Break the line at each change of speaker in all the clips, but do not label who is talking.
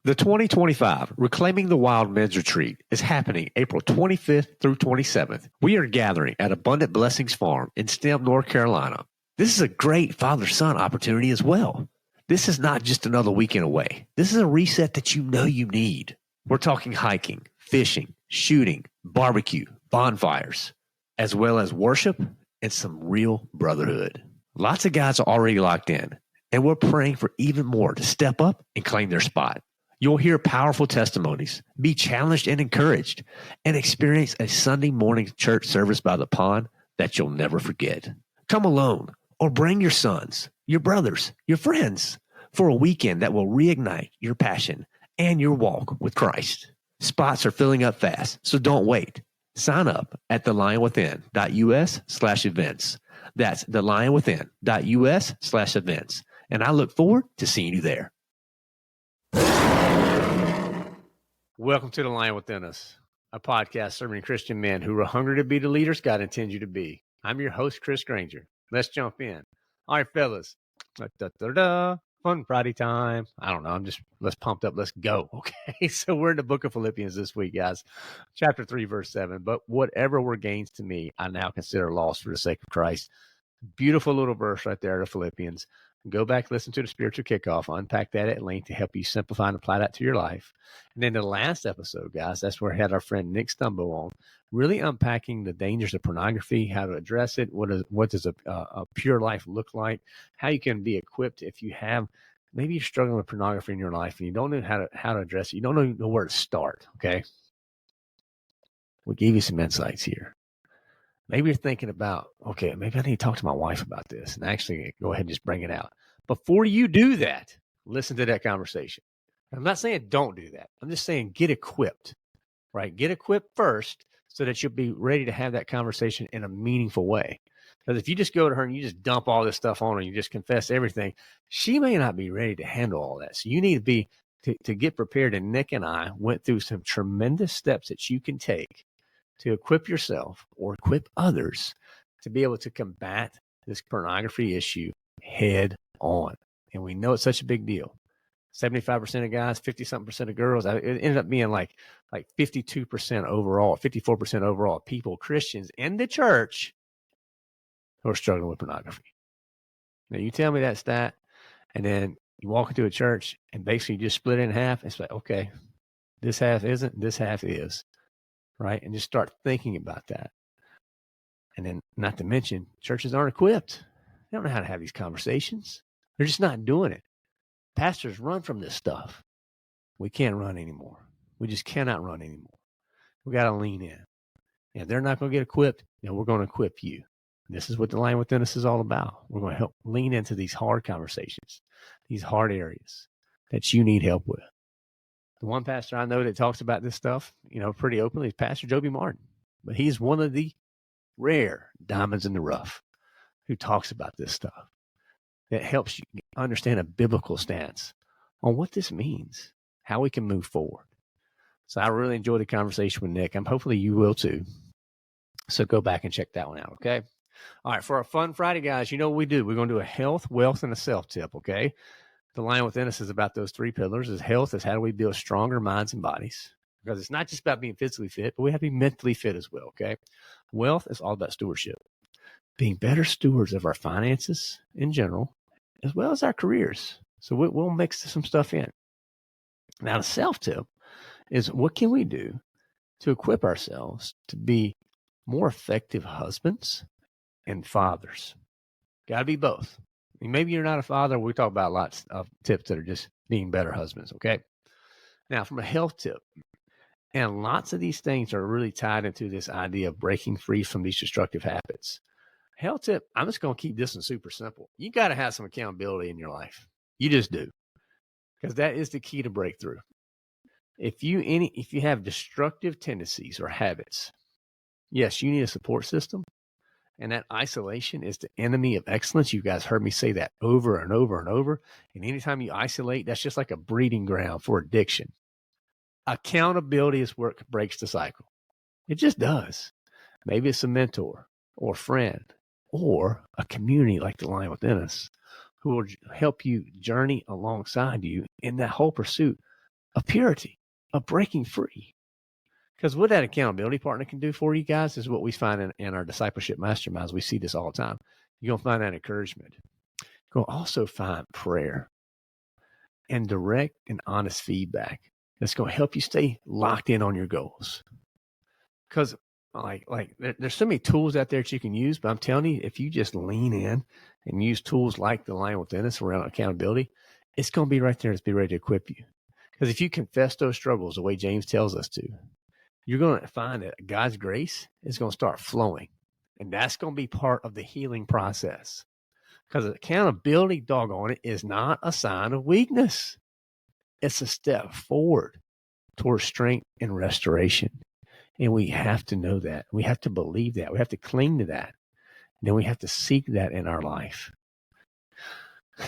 The 2025 Reclaiming the Wild Men's Retreat is happening April 25th through 27th. We are gathering at Abundant Blessings Farm in Stem, North Carolina. This is a great father-son opportunity as well. This is not just another weekend away. This is a reset that you know you need. We're talking hiking, fishing, shooting, barbecue, bonfires, as well as worship and some real brotherhood. Lots of guys are already locked in, and we're praying for even more to step up and claim their spot. You'll hear powerful testimonies, be challenged and encouraged, and experience a Sunday morning church service by the pond that you'll never forget. Come alone or bring your sons, your brothers, your friends for a weekend that will reignite your passion and your walk with Christ. Spots are filling up fast, so don't wait. Sign up at thelionwithin.us/events. That's thelionwithin.us/events. And I look forward to seeing you there. Welcome to The Lion Within Us, a podcast serving Christian men who are hungry to be the leaders God intends you to be. I'm your host, Chris Granger. Let's jump in. All right, fellas. Fun Friday time. I don't know. Let's pumped up. Let's go. Okay. So we're in the book of Philippians this week, guys. Chapter 3, verse 7. But whatever were gains to me, I now consider loss for the sake of Christ. Beautiful little verse right there, the Philippians. Go back, listen to the spiritual kickoff, unpack that at length to help you simplify and apply that to your life. And then the last episode, guys, that's where I had our friend Nick Stumbo on, really unpacking the dangers of pornography, how to address it, what does a pure life look like, how you can be equipped if you have, maybe you're struggling with pornography in your life and you don't know how to address it. You don't know where to start, okay? We gave you some insights here. Maybe you're thinking about, okay, maybe I need to talk to my wife about this and actually go ahead and just bring it out. Before you do that, listen to that conversation. I'm not saying don't do that. I'm just saying get equipped, right? Get equipped first so that you'll be ready to have that conversation in a meaningful way. Because if you just go to her and you just dump all this stuff on her, you just confess everything, she may not be ready to handle all that. So you need to be to get prepared. And Nick and I went through some tremendous steps that you can take to equip yourself or equip others to be able to combat this pornography issue head on. And we know it's such a big deal. 75% of guys, 50-something% of girls. It ended up being like 52% overall, 54% overall people, Christians in the church who are struggling with pornography. Now you tell me that stat, and then you walk into a church and basically just split it in half. It's like, okay, this half isn't, this half is. Right? And just start thinking about that. And then not to mention, churches aren't equipped. They don't know how to have these conversations. They're just not doing it. Pastors run from this stuff. We can't run anymore. We just cannot run anymore. We got to lean in. And if they're not going to get equipped, we're going to equip you. And this is what the Lion Within Us is all about. We're going to help lean into these hard conversations, these hard areas that you need help with. The one pastor I know that talks about this stuff, pretty openly is Pastor Joby Martin. But he's one of the rare diamonds in the rough who talks about this stuff that helps you understand a biblical stance on what this means, how we can move forward. So I really enjoyed the conversation with Nick. Hopefully you will too. So go back and check that one out, okay? All right, for our Fun Friday, guys, you know what we do. We're going to do a health, wealth, and a self tip, okay? The Lion Within Us is about those three pillars. Is health, is how do we build stronger minds and bodies? Because it's not just about being physically fit, but we have to be mentally fit as well, okay? Wealth is all about stewardship. Being better stewards of our finances in general, as well as our careers. So we'll mix some stuff in. Now, the self-tip is what can we do to equip ourselves to be more effective husbands and fathers? Got to be both. Maybe you're not a father. We talk about lots of tips that are just being better husbands, okay? Now, from a health tip, and lots of these things are really tied into this idea of breaking free from these destructive habits. Health tip, I'm just going to keep this one super simple. You got to have some accountability in your life. You just do. Because that is the key to breakthrough. If you have destructive tendencies or habits, yes, you need a support system. And that isolation is the enemy of excellence. You guys heard me say that over and over and over. And anytime you isolate, that's just like a breeding ground for addiction. Accountability is what breaks the cycle. It just does. Maybe it's a mentor or a friend or a community like the Lion Within Us who will help you journey alongside you in that whole pursuit of purity, of breaking free. Because what that accountability partner can do for you guys is what we find in our discipleship masterminds. We see this all the time. You're going to find that encouragement. You're going to also find prayer and direct and honest feedback that's going to help you stay locked in on your goals. Because there's so many tools out there that you can use, but I'm telling you, if you just lean in and use tools like the Lion Within Us around accountability, it's going to be right there to be ready to equip you. Because if you confess those struggles the way James tells us to, you're going to find that God's grace is going to start flowing. And that's going to be part of the healing process. Because accountability, doggone it, is not a sign of weakness. It's a step forward towards strength and restoration. And we have to know that. We have to believe that. We have to cling to that. And then we have to seek that in our life. I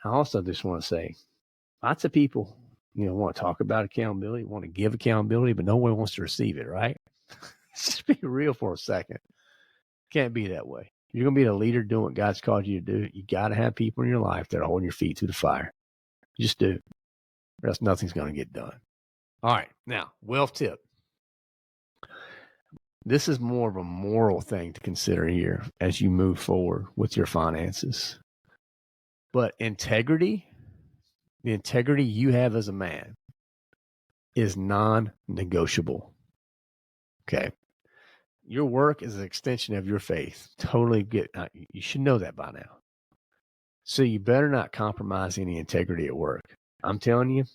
also just want to say, lots of people, want to talk about accountability, want to give accountability, but no one wants to receive it, right? Let's just be real for a second. Can't be that way. If you're going to be the leader doing what God's called you to do, you got to have people in your life that are holding your feet to the fire. You just do. Or else nothing's going to get done. All right. Now, wealth tip. This is more of a moral thing to consider here as you move forward with your finances. But integrity, the integrity you have as a man, is non-negotiable. Okay. Your work is an extension of your faith. Totally get. You should know that by now. So you better not compromise any integrity at work. I'm telling you,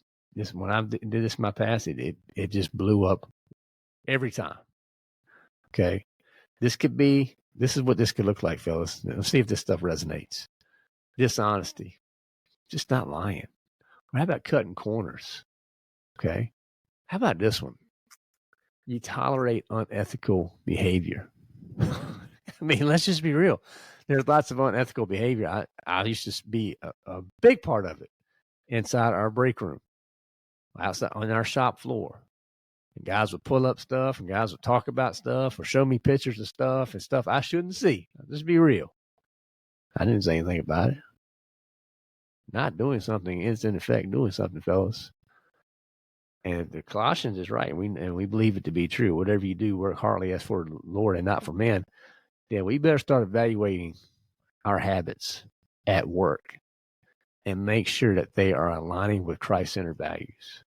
when I did this in my past, it just blew up every time. Okay. This is what this could look like, fellas. Let's see if this stuff resonates. Dishonesty. Just not lying. Or how about cutting corners? Okay. How about this one? You tolerate unethical behavior. I mean, let's just be real. There's lots of unethical behavior. I used to be a big part of it inside our break room, outside on our shop floor. And guys would pull up stuff, and guys would talk about stuff, or show me pictures of stuff and stuff I shouldn't see. Just be real. I didn't say anything about it. Not doing something is, in effect, doing something, fellas. And the Colossians is right. We believe it to be true. Whatever you do, work heartily as for the Lord and not for men. Then we better start evaluating our habits at work and make sure that they are aligning with Christ-centered values.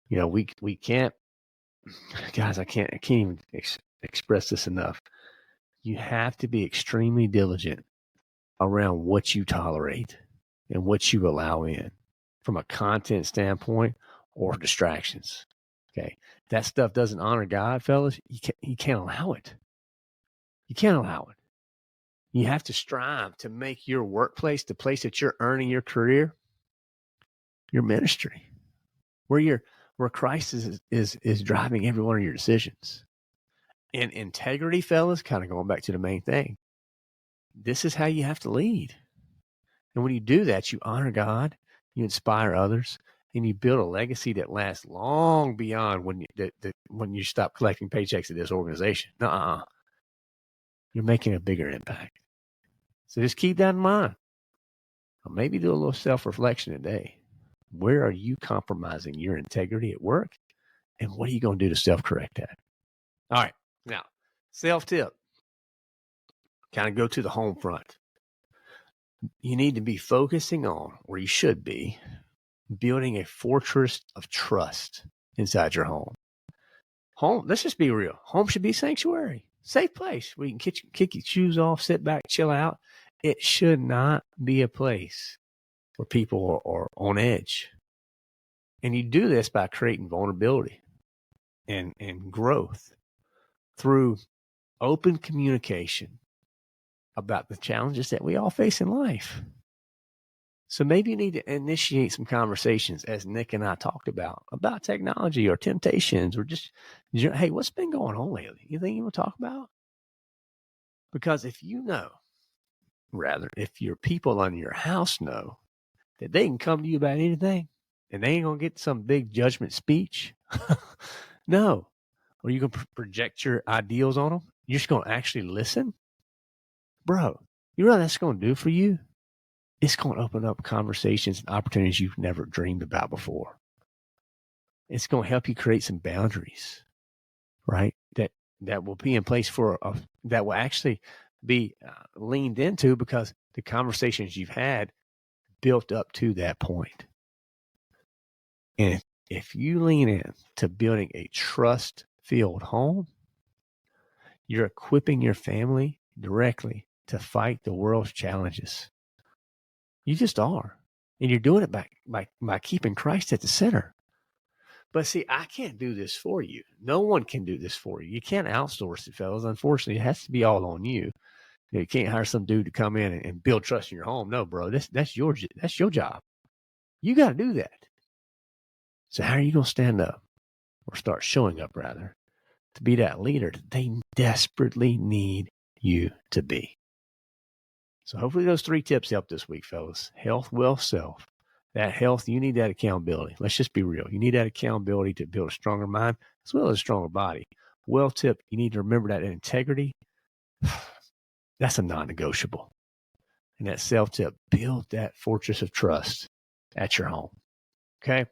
We can't, guys, I can't even express this enough. You have to be extremely diligent around what you tolerate and what you allow in from a content standpoint or distractions. Okay. That stuff doesn't honor God, fellas. You can't allow it. You can't allow it. You have to strive to make your workplace, the place that you're earning your career, your ministry, where Christ is driving every one of your decisions. And integrity, fellas, kind of going back to the main thing. This is how you have to lead. And when you do that, you honor God, you inspire others, and you build a legacy that lasts long beyond when you stop collecting paychecks at this organization. You're making a bigger impact. So just keep that in mind. Or maybe do a little self-reflection today. Where are you compromising your integrity at work? And what are you going to do to self-correct that? All right. Now, self-tip. Kind of go to the home front. You need to be focusing on, or you should be, building a fortress of trust inside your home. Home, let's just be real. Home should be sanctuary, safe place where you can kick your shoes off, sit back, chill out. It should not be a place where people are on edge. And you do this by creating vulnerability and growth through open communication about the challenges that we all face in life. So maybe you need to initiate some conversations, as Nick and I talked about technology or temptations, or just, hey, what's been going on lately? You think you want to talk about? Because if your people in your house know that they can come to you about anything and they ain't going to get some big judgment speech, no. Or you can project your ideals on them. You're just going to actually listen. Bro, you know what that's going to do for you? It's going to open up conversations and opportunities you've never dreamed about before. It's going to help you create some boundaries, right? That will be in place that will actually be leaned into because the conversations you've had built up to that point. And if you lean in to building a trust-filled home, you're equipping your family directly to fight the world's challenges. You just are. And you're doing it by keeping Christ at the center. But see, I can't do this for you. No one can do this for you. You can't outsource it, fellas. Unfortunately, it has to be all on you. You can't hire some dude to come in and build trust in your home. No, bro, that's your job. You got to do that. So how are you going to stand up or start showing up rather to be that leader that they desperately need you to be? So hopefully those 3 tips help this week, fellas. Health, wealth, self. That health, you need that accountability. Let's just be real. You need that accountability to build a stronger mind as well as a stronger body. Wealth tip, you need to remember that integrity, that's a non-negotiable. And that self tip, build that fortress of trust at your home. Okay?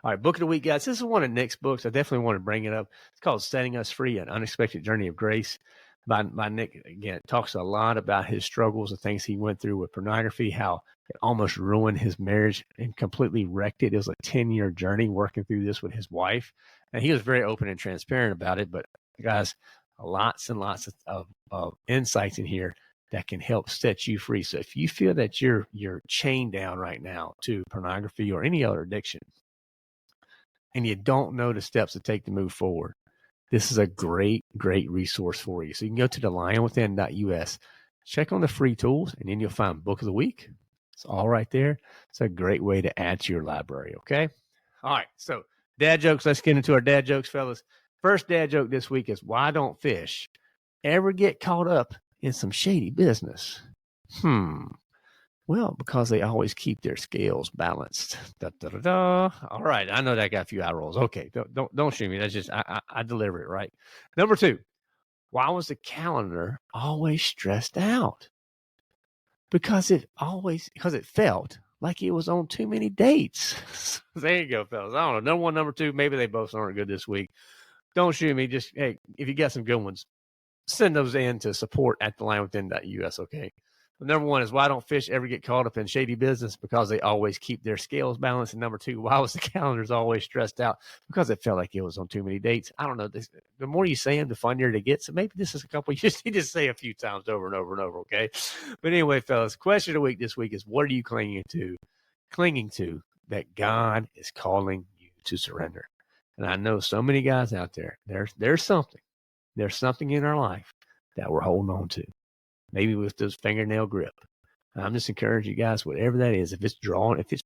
All right, book of the week, guys. This is one of Nick's books. I definitely want to bring it up. It's called Setting Us Free, An Unexpected Journey of Grace by Nick. Again, it talks a lot about his struggles, the things he went through with pornography, how it almost ruined his marriage and completely wrecked it. It was a 10-year journey working through this with his wife. And he was very open and transparent about it. But guys, lots and lots of insights in here that can help set you free. So if you feel that you're chained down right now to pornography or any other addiction, and you don't know the steps to take to move forward, this is a great, great resource for you. So you can go to thelionwithin.us, check on the free tools, and then you'll find Book of the Week. It's all right there. It's a great way to add to your library, okay? All right, so dad jokes. Let's get into our dad jokes, fellas. First dad joke this week is, why don't fish ever get caught up in some shady business? Well, because they always keep their scales balanced. Da, da, da, da. All right, I know that got a few eye rolls. Okay, don't shoot me. That's just I deliver it right. Number 2, why was the calendar always stressed out? Because it felt like it was on too many dates. There you go, fellas. I don't know. Number 1, number 2, maybe they both aren't good this week. Don't shoot me. Just hey, if you got some good ones, send those in to support@thelionwithin.us. Okay. Number 1 is, why don't fish ever get caught up in shady business? Because they always keep their scales balanced. And number 2, why was the calendars always stressed out? Because it felt like it was on too many dates. I don't know. The more you say them, the funnier it gets. So maybe this is a couple you just need to say a few times over and over and over, okay? But anyway, fellas, question of the week this week is, what are you clinging to that God is calling you to surrender? And I know so many guys out there, there's something in our life that we're holding on to. Maybe with this fingernail grip. I'm just encouraging you guys, whatever that is, if it's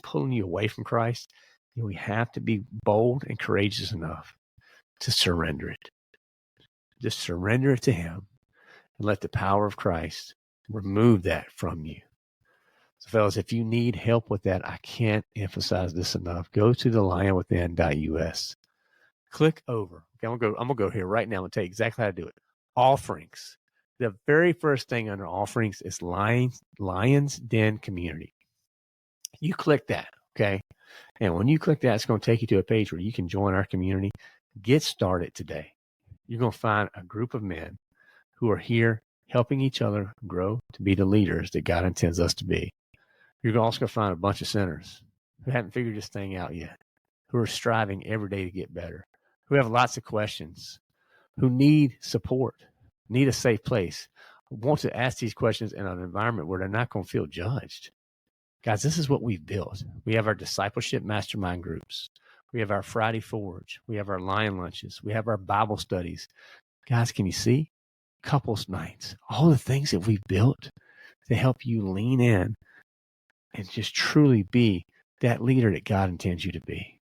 pulling you away from Christ, then we have to be bold and courageous enough to surrender it. Just surrender it to Him and let the power of Christ remove that from you. So, fellas, if you need help with that, I can't emphasize this enough. Go to thelionwithin.us. Click over. Okay, I'm gonna go here right now. I'm gonna tell you exactly how to do it. Offerings. The very first thing under offerings is Lions Den Community. You click that, okay? And when you click that, it's going to take you to a page where you can join our community. Get started today. You're going to find a group of men who are here helping each other grow to be the leaders that God intends us to be. You're also going to find a bunch of sinners who haven't figured this thing out yet, who are striving every day to get better, who have lots of questions, who need support, need a safe place, want to ask these questions in an environment where they're not going to feel judged. Guys, this is what we've built. We have our discipleship mastermind groups. We have our Friday Forge. We have our Lion Lunches. We have our Bible studies. Guys, can you see? Couples nights. All the things that we've built to help you lean in and just truly be that leader that God intends you to be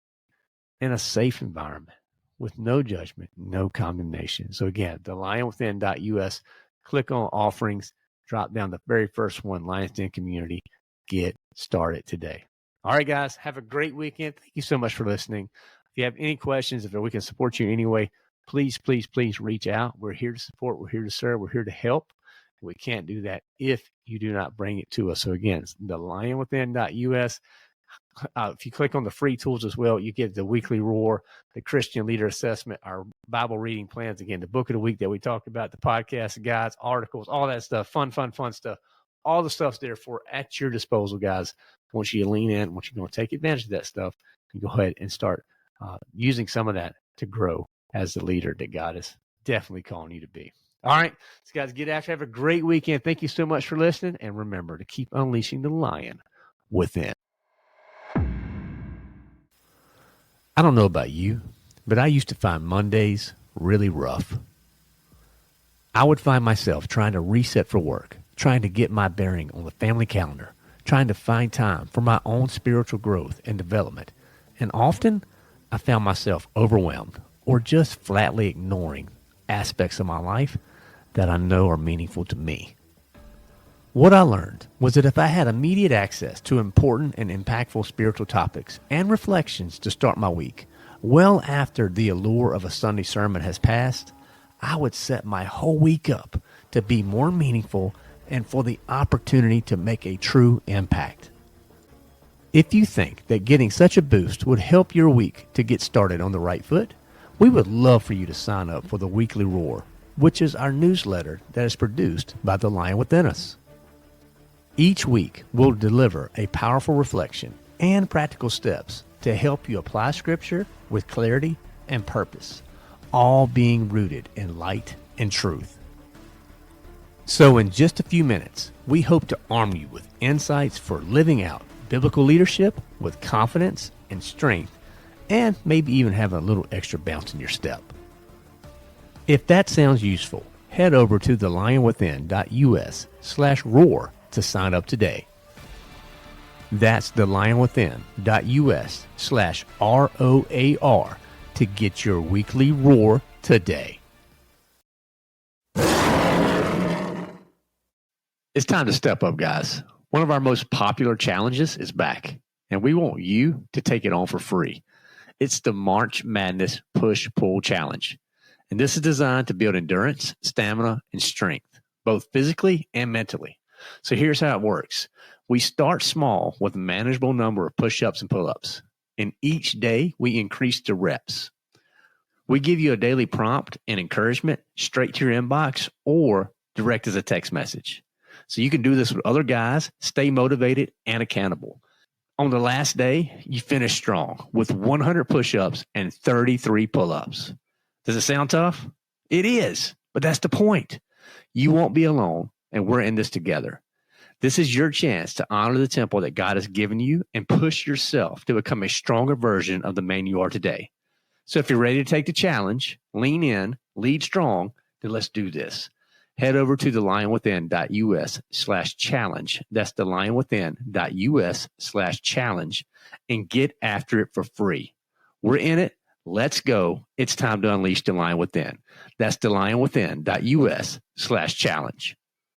in a safe environment, with no judgment, no condemnation. So again, thelionwithin.us, click on offerings, drop down the very first one, Lions Den Community. Get started today. All right, guys, have a great weekend. Thank you so much for listening. If you have any questions, if we can support you in any way, please, please, please reach out. We're here to support. We're here to serve. We're here to help. We can't do that if you do not bring it to us. So again, it's thelionwithin.us. If you click on the free tools as well, you get the weekly roar, the Christian leader assessment, our Bible reading plans, again, the book of the week that we talked about, the podcast, guides, articles, all that stuff, fun stuff. All the stuff's there for at your disposal, guys. Once you lean in, once you're going to take advantage of that stuff, you go ahead and start using some of that to grow as the leader that God is definitely calling you to be. All right, so guys, get after. Have a great weekend. Thank you so much for listening, and remember to keep unleashing the lion within. I don't know about you, but I used to find Mondays really rough. I would find myself trying to reset for work, trying to get my bearing on the family calendar, trying to find time for my own spiritual growth and development. And often, I found myself overwhelmed or just flatly ignoring aspects of my life that I know are meaningful to me. What I learned was that if I had immediate access to important and impactful spiritual topics and reflections to start my week, well after the allure of a Sunday sermon has passed, I would set my whole week up to be more meaningful and for the opportunity to make a true impact. If you think that getting such a boost would help your week to get started on the right foot, we would love for you to sign up for the Weekly Roar, which is our newsletter that is produced by the Lion Within Us. Each week, we'll deliver a powerful reflection and practical steps to help you apply Scripture with clarity and purpose, all being rooted in light and truth. So in just a few minutes, we hope to arm you with insights for living out biblical leadership with confidence and strength, and maybe even have a little extra bounce in your step. If that sounds useful, head over to thelionwithin.us/roar to sign up today. That's thelionwithin.us/ROAR to get your weekly roar today. It's time to step up, guys. One of our most popular challenges is back, and we want you to take it on for free. It's the March Madness Push-Pull Challenge, and this is designed to build endurance, stamina, and strength, both physically and mentally. So here's how it works. We start small with a manageable number of push-ups and pull-ups, and each day we increase the reps. We give you a daily prompt and encouragement straight to your inbox or direct as a text message. So you can do this with other guys, stay motivated and accountable. On the last day, you finish strong with 100 push-ups and 33 pull-ups. Does it sound tough? It is, but that's the point. You won't be alone, and we're in this together. This is your chance to honor the temple that God has given you and push yourself to become a stronger version of the man you are today. So if you're ready to take the challenge, lean in, lead strong, then let's do this. Head over to thelionwithin.us/challenge. That's thelionwithin.us/challenge and get after it for free. We're in it. Let's go. It's time to unleash the lion within. That's thelionwithin.us/challenge.